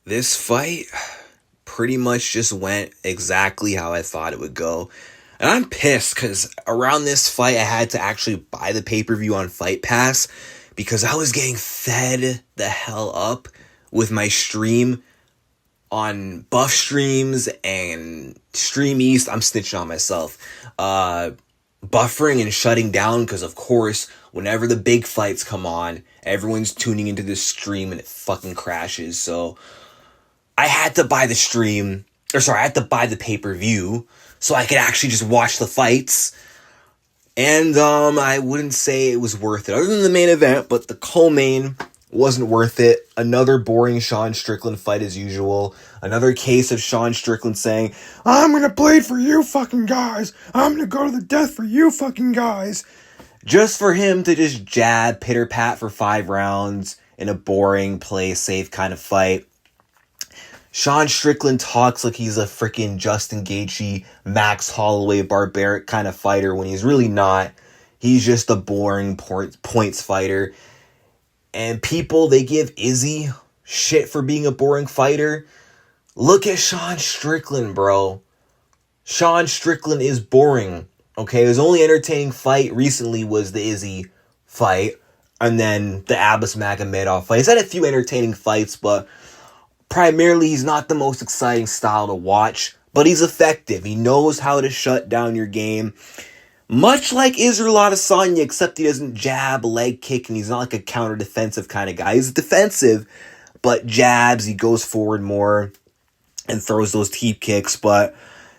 This fight pretty much just went exactly how I thought it would go. And I'm pissed because around this fight, I had to actually buy the pay per view on Fight Pass because I was getting fed the hell up with my stream on Buff Streams and Stream East. I'm snitching on myself. Buffering and shutting down because, of course, whenever the big fights come on, everyone's tuning into this stream and it fucking crashes. So I had to buy the stream, I had to buy the pay-per-view so I could actually just watch the fights. And I wouldn't say it was worth it, other than the main event, but the co-main wasn't worth it. Another boring Sean Strickland fight as usual. Another case of Sean Strickland saying, "I'm gonna bleed for you fucking guys. I'm gonna go to the death for you fucking guys." Just for him to just jab, pitter-pat for 5 rounds in a boring, play-safe kind of fight. Sean Strickland talks like he's a freaking Justin Gaethje, Max Holloway, barbaric kind of fighter when he's really not. He's just a boring points fighter. And people, they give Izzy shit for being a boring fighter. Look at Sean Strickland, bro. Sean Strickland is boring. Okay, his only entertaining fight recently was the Izzy fight. And then the Abbas Magomedov fight. He's had a few entertaining fights, but primarily, he's not the most exciting style to watch, but he's effective. He knows how to shut down your game. Much like Israel Adesanya, except he doesn't jab, leg kick, and he's not like a counter-defensive kind of guy. He's defensive, but jabs, he goes forward more and throws those teep kicks. But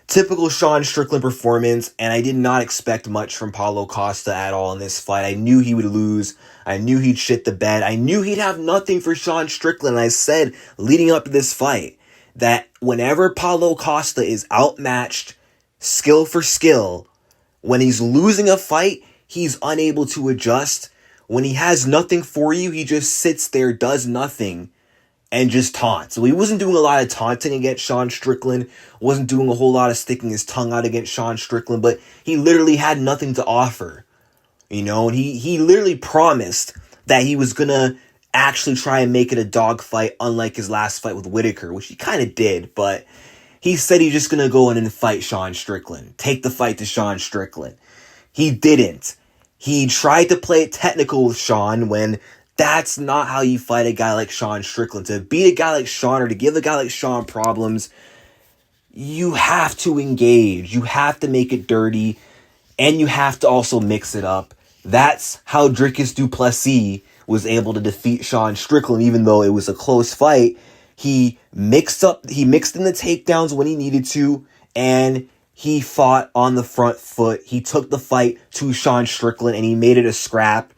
typical Sean Strickland performance, and I did not expect much from Paulo Costa at all in this fight. I knew he would lose. I knew he'd shit the bed. I knew he'd have nothing for Sean Strickland. I said, leading up to this fight, that whenever Paulo Costa is outmatched, skill for skill, when he's losing a fight, he's unable to adjust. When he has nothing for you, he just sits there, does nothing, and just taunts. So he wasn't doing a lot of taunting against Sean Strickland, wasn't doing a whole lot of sticking his tongue out against Sean Strickland, but he literally had nothing to offer. You know, and he literally promised that he was going to actually try and make it a dogfight, unlike his last fight with Whitaker, which he kind of did, but he said he's just going to go in and fight Sean Strickland, take the fight to Sean Strickland. He didn't. He tried to play it technical with Sean when that's not how you fight a guy like Sean Strickland. To beat a guy like Sean or to give a guy like Sean problems, you have to engage. You have to make it dirty, and you have to also mix it up. That's how Dricus du Plessis was able to defeat Sean Strickland, even though it was a close fight. He mixed in the takedowns when he needed to, and he fought on the front foot. He took the fight to Sean Strickland, and he made it a scrap.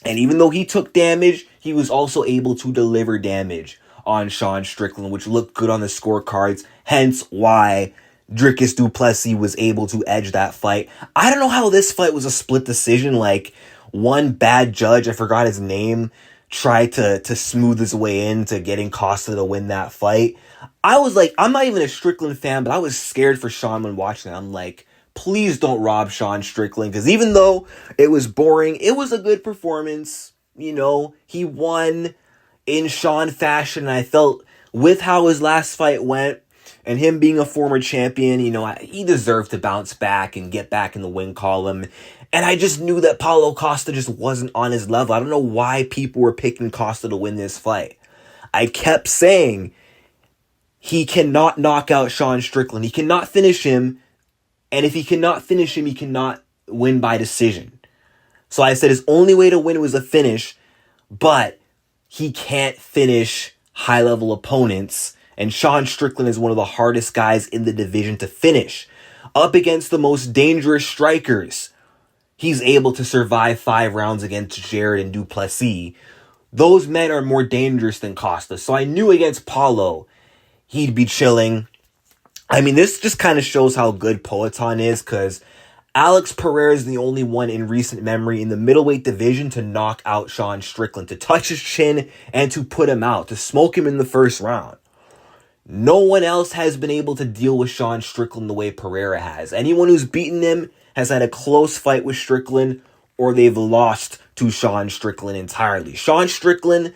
And even though he took damage, he was also able to deliver damage on Sean Strickland, which looked good on the scorecards, hence why Dricus du Plessis was able to edge that fight. I don't know how this fight was a split decision. Like, one bad judge, I forgot his name, tried to smooth his way into getting Costa to win that fight. I was like, I'm not even a Strickland fan, but I was scared for Sean when watching it. I'm like, please don't rob Sean Strickland, because even though it was boring, it was a good performance. You know, he won in Sean fashion, and I felt with how his last fight went, and him being a former champion, you know, he deserved to bounce back and get back in the win column. And I just knew that Paulo Costa just wasn't on his level. I don't know why people were picking Costa to win this fight. I kept saying he cannot knock out Sean Strickland. He cannot finish him. And if he cannot finish him, he cannot win by decision. So I said his only way to win was a finish, but he can't finish high-level opponents. And Sean Strickland is one of the hardest guys in the division to finish. Up against the most dangerous strikers, he's able to survive 5 rounds against Jared and du Plessis. Those men are more dangerous than Costa. So I knew against Paulo, he'd be chilling. I mean, this just kind of shows how good Poatan is, because Alex Pereira is the only one in recent memory in the middleweight division to knock out Sean Strickland, to touch his chin and to put him out, to smoke him in the first round. No one else has been able to deal with Sean Strickland the way Pereira has. Anyone who's beaten him has had a close fight with Strickland, or they've lost to Sean Strickland entirely. Sean Strickland,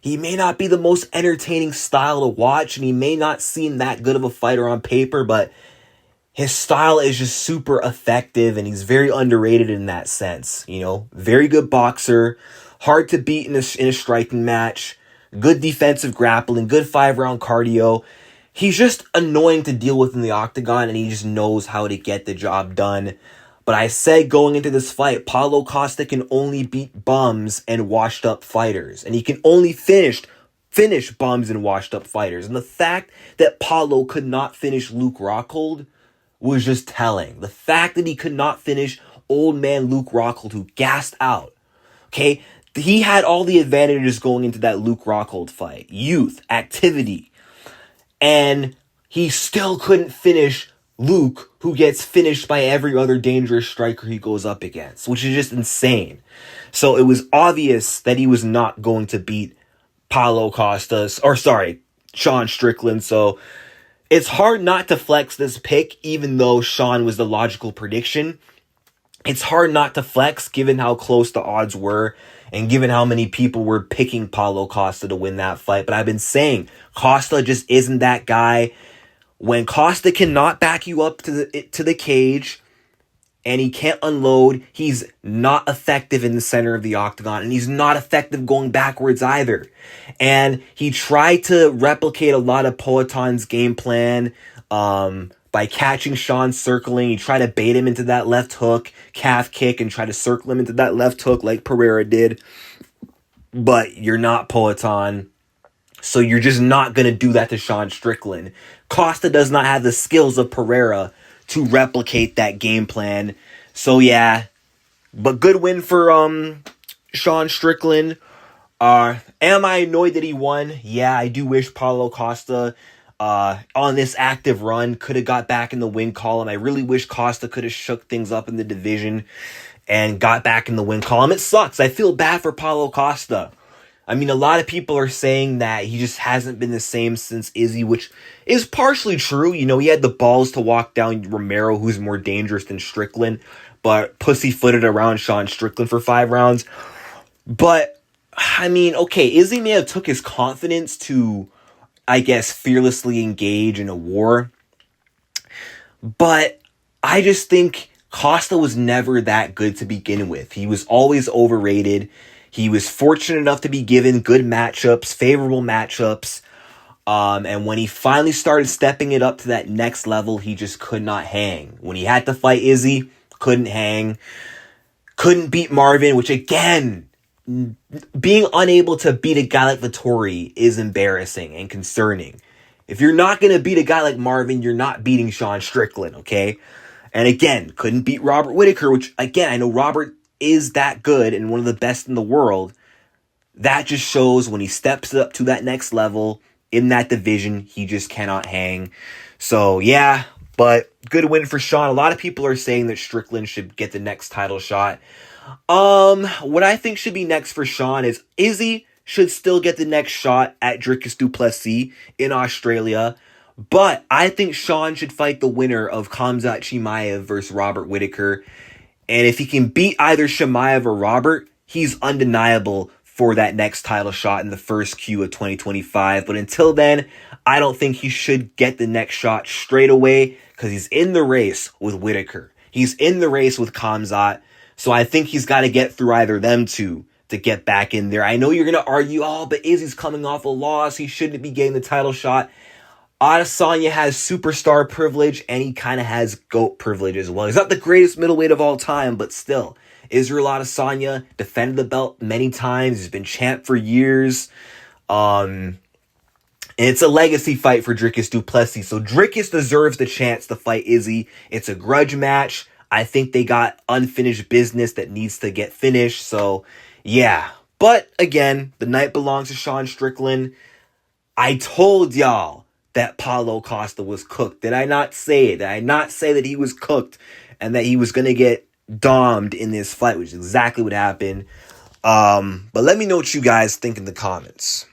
He may not be the most entertaining style to watch, and he may not seem that good of a fighter on paper, but his style is just super effective, and he's very underrated in that sense. Very good boxer, hard to beat in a striking match, good defensive grappling, good 5-round cardio. He's just annoying to deal with in the octagon, and he just knows how to get the job done. But I said going into this fight, Paulo Costa can only beat bums and washed up fighters. And he can only finish bums and washed up fighters. And the fact that Paulo could not finish Luke Rockhold was just telling. The fact that he could not finish old man Luke Rockhold, who gassed out. Okay? He had all the advantages going into that Luke Rockhold fight. Youth, activity. And he still couldn't finish Luke, who gets finished by every other dangerous striker he goes up against, which is just insane. So it was obvious that he was not going to beat Sean Strickland. So it's hard not to flex this pick, even though Sean was the logical prediction. It's hard not to flex given how close the odds were and given how many people were picking Paulo Costa to win that fight. But I've been saying Costa just isn't that guy. When Costa cannot back you up to the cage and he can't unload, he's not effective in the center of the octagon, and he's not effective going backwards either. And he tried to replicate a lot of Poaton's game plan by catching Sean circling. He tried to bait him into that left hook, calf kick, and try to circle him into that left hook like Pereira did. But you're not Poaton, so you're just not going to do that to Sean Strickland. Costa does not have the skills of Pereira to replicate that game plan. So yeah, but good win for Sean Strickland. Am I annoyed that he won? Yeah, I do wish Paulo Costa on this active run could have got back in the win column. I really wish Costa could have shook things up in the division and got back in the win column. It sucks. I feel bad for Paulo Costa. I mean, a lot of people are saying that he just hasn't been the same since Izzy, which is partially true. He had the balls to walk down Romero, who's more dangerous than Strickland, but pussyfooted around Sean Strickland for 5 rounds. But, I mean, okay, Izzy may have took his confidence to, I guess, fearlessly engage in a war. But I just think Costa was never that good to begin with. He was always overrated. He was fortunate enough to be given good matchups, favorable matchups. And when he finally started stepping it up to that next level, he just could not hang. When he had to fight Izzy, couldn't hang. Couldn't beat Marvin, which again, being unable to beat a guy like Vettori is embarrassing and concerning. If you're not going to beat a guy like Marvin, you're not beating Sean Strickland, okay? And again, couldn't beat Robert Whittaker, which again, I know Robert is that good and one of the best in the world. That just shows when he steps up to that next level in that division, he just cannot hang. So yeah, but good win for Sean. A lot of people are saying that Strickland should get the next title shot. What I think should be next for Sean is Izzy should still get the next shot at Dricus du Plessis in Australia. But I think Sean should fight the winner of Khamzat Chimaev versus Robert Whittaker. And if he can beat either Chimaev or Robert, he's undeniable for that next title shot in the first Q of 2025. But until then, I don't think he should get the next shot straight away because he's in the race with Whittaker. He's in the race with Khamzat. So I think he's got to get through either them two to get back in there. I know you're going to argue, but Izzy's coming off a loss. He shouldn't be getting the title shot. Adesanya has superstar privilege, and he kind of has GOAT privilege as well. He's not the greatest middleweight of all time, but still. Israel Adesanya defended the belt many times. He's been champ for years. And it's a legacy fight for Dricus du Plessis. So Dricus deserves the chance to fight Izzy. It's a grudge match. I think they got unfinished business that needs to get finished. So, yeah. But, again, the night belongs to Sean Strickland. I told y'all that Paulo Costa was cooked. Did I not say it? Did I not say that he was cooked and that he was going to get domed in this fight, which is exactly what happened. But let me know what you guys think in the comments.